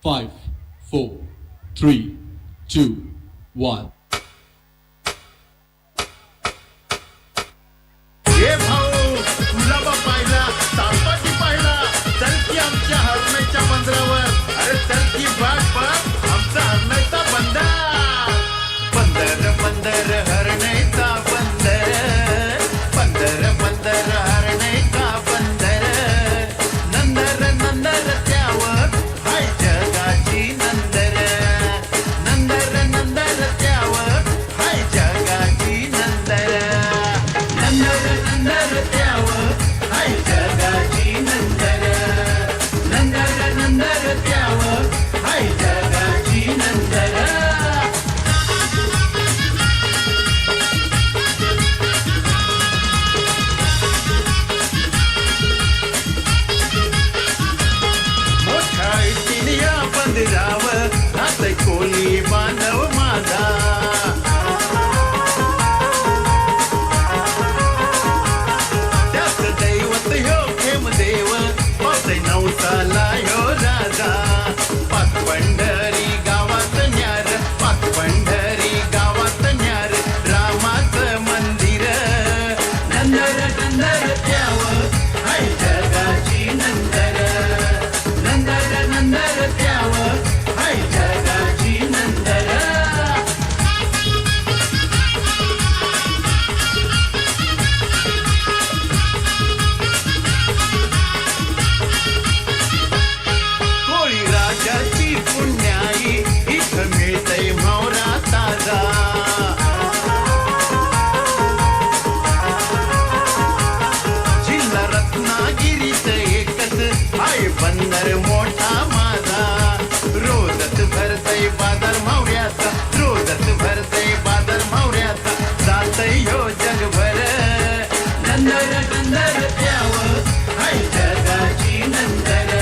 5, 4, 3, 2, 1. हे भाऊ तुला बा पाहिला तापाची पाहिला चल की आमच्या हरणाच्या बंदरावर अरे चल की बाग बघ आमचा हरणाचा बंदर बंदर बंदर हरणाचा बंदर बंदर बंदर हरणाचा बंदर नंदर नंदर त्यावर हाय जगाची नंदर नंदर नंदर त्यावर हाय जगाची नंदर नंदर नंदर त्यावर हाय जगाची नंदर नंदर नंदर त्यावर हाय जगाची नंदर मोठा इटिलिया बंदरावर हात कोली बांधव माझा त्याच दैवत ह्यो खेमदेव पावसाई नवसाला ह्यो राजा पाच पंढरी गावात न्यार पाच पंढरी गावात न्यार रामाचं मंदिर नंदर नंदर त्यावर हाय जगाची नंदर नंदर नंदर त्यावर हाय जगाची नंदर कोळी राजाची पुण्याई इथं मिळतय मावरा ताजा जिल्हा रत्नागिरीत एकच आहे बंदर मोठा माझा रोजच भरतय बाजार मावऱ्याचा रोजच भरतय बाजार मावऱ्याचा जातय ह्यो जगभर नंदर नंदर त्यावर हाय जगाची नंदर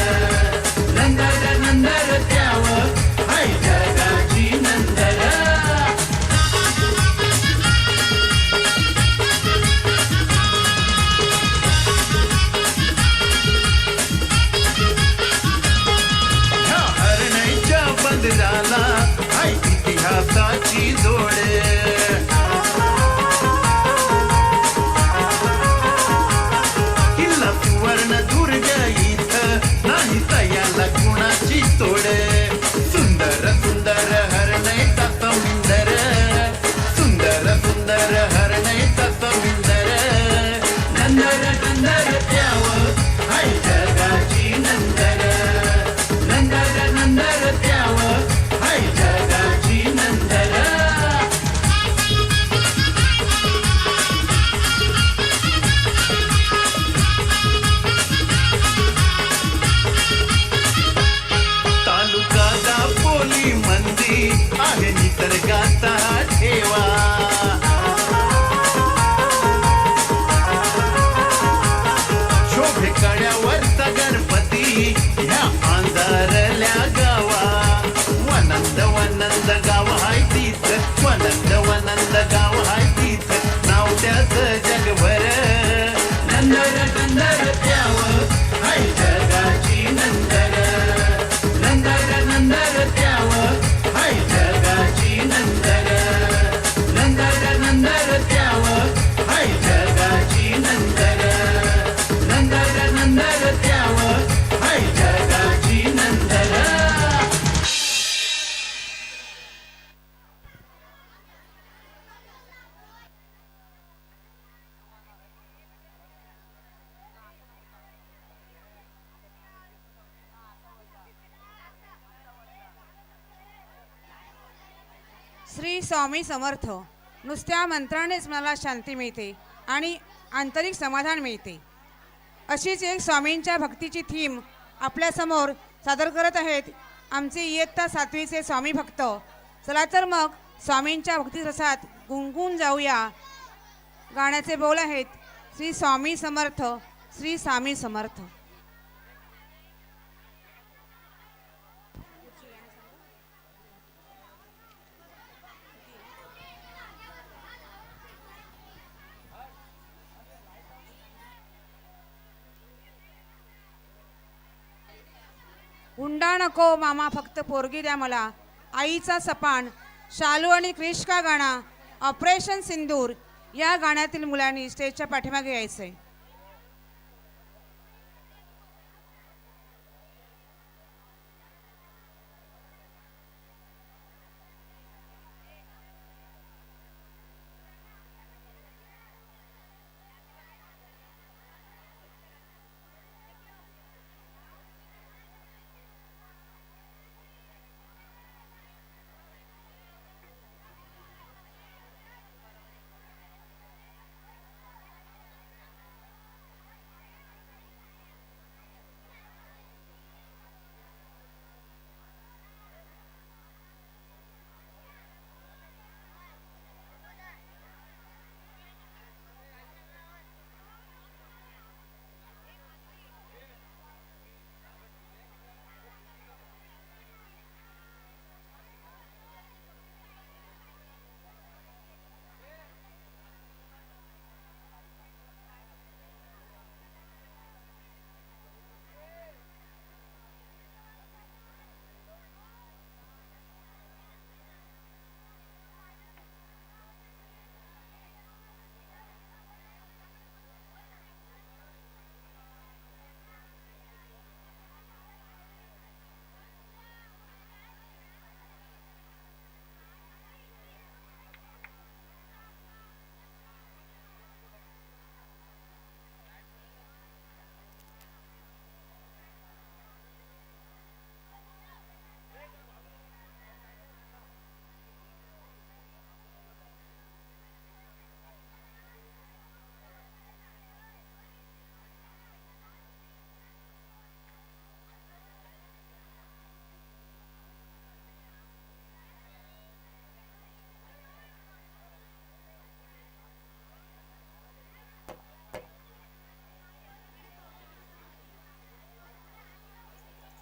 नंदर नंदर त्यावर हाय जगाची नंदर ह्या हरणाच्या बंदराला हाय इतिहासाची जोड किल्ला सुवर्ण दुर्ग इथं नाही तयाला कुणाची तोड सुंदर सुंदर हरणैचा समिंदर सुंदर सुंदर हरणैचा समिंदर नंदर नंदर त्यावर हाय जगाची नंदर नंदर नंदर त्यावर हाय जगाची नंदर तालुका दापोली मंदी आहे निसर्गाचा ठेवा शोभे कड्यावरचा गणपती ह्या अंधारल्या गावा वनंद वनंद गाव हाय तीच वनंद वनंद गाव हाय तीच नाव त्याच जगभर नंदर नंदर त्यावर हाय जगाची नंदर नंदर नंदर त्यावर हाय जगाची नंदर नंदर नंदर त्यावर हाय जगाची नंदर नंदर नंदर त्यावर हाय जगाची नंदर श्री स्वामी समर्थ. नुसत्या मंत्रानेच मला शांती मिळते आणि आंतरिक समाधान मिळते. अशीच एक स्वामींच्या भक्तीची थीम आपल्यासमोर सादर करत आहेत आमचे इयत्ता 7वीचे स्वामी भक्त. चला तर मग स्वामींच्या भक्तिरसात गुंगून जाऊया. गाण्याचे बोल आहेत श्री स्वामी समर्थ, श्री स्वामी समर्थ. उंडाण नको मामा फक्त पोरगी द्या मला, आईचा सपान, शालू आणि क्रिश का गाणा, ऑपरेशन सिंदूर या गाण्यातील मुलांनी स्टेजच्या पाठीमागे यायचंय.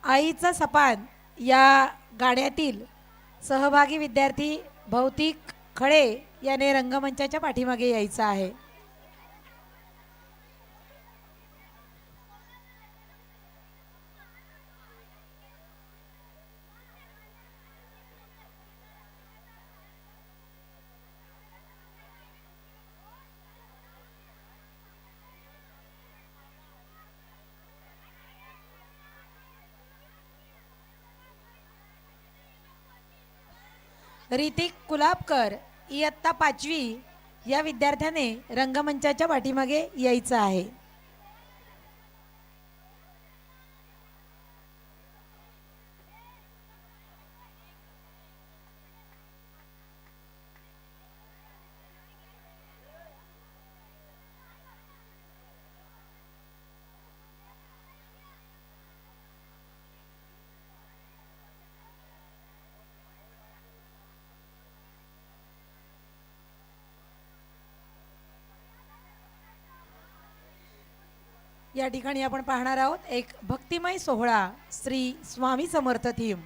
आईचा सपान या गाण्यातील सहभागी विद्यार्थी भौतिक खळे याने रंगमंचाच्या पाठीमागे यायचं आहे. ऋतिक कुलाबकर इयत्ता 5वी या विद्यार्थ्याने रंगमंचाच्या पाठीमागे यायचं आहे. या ठिकाणी आपण पाहणार आहोत एक भक्तिमय सोहळा श्री स्वामी समर्थ थीम.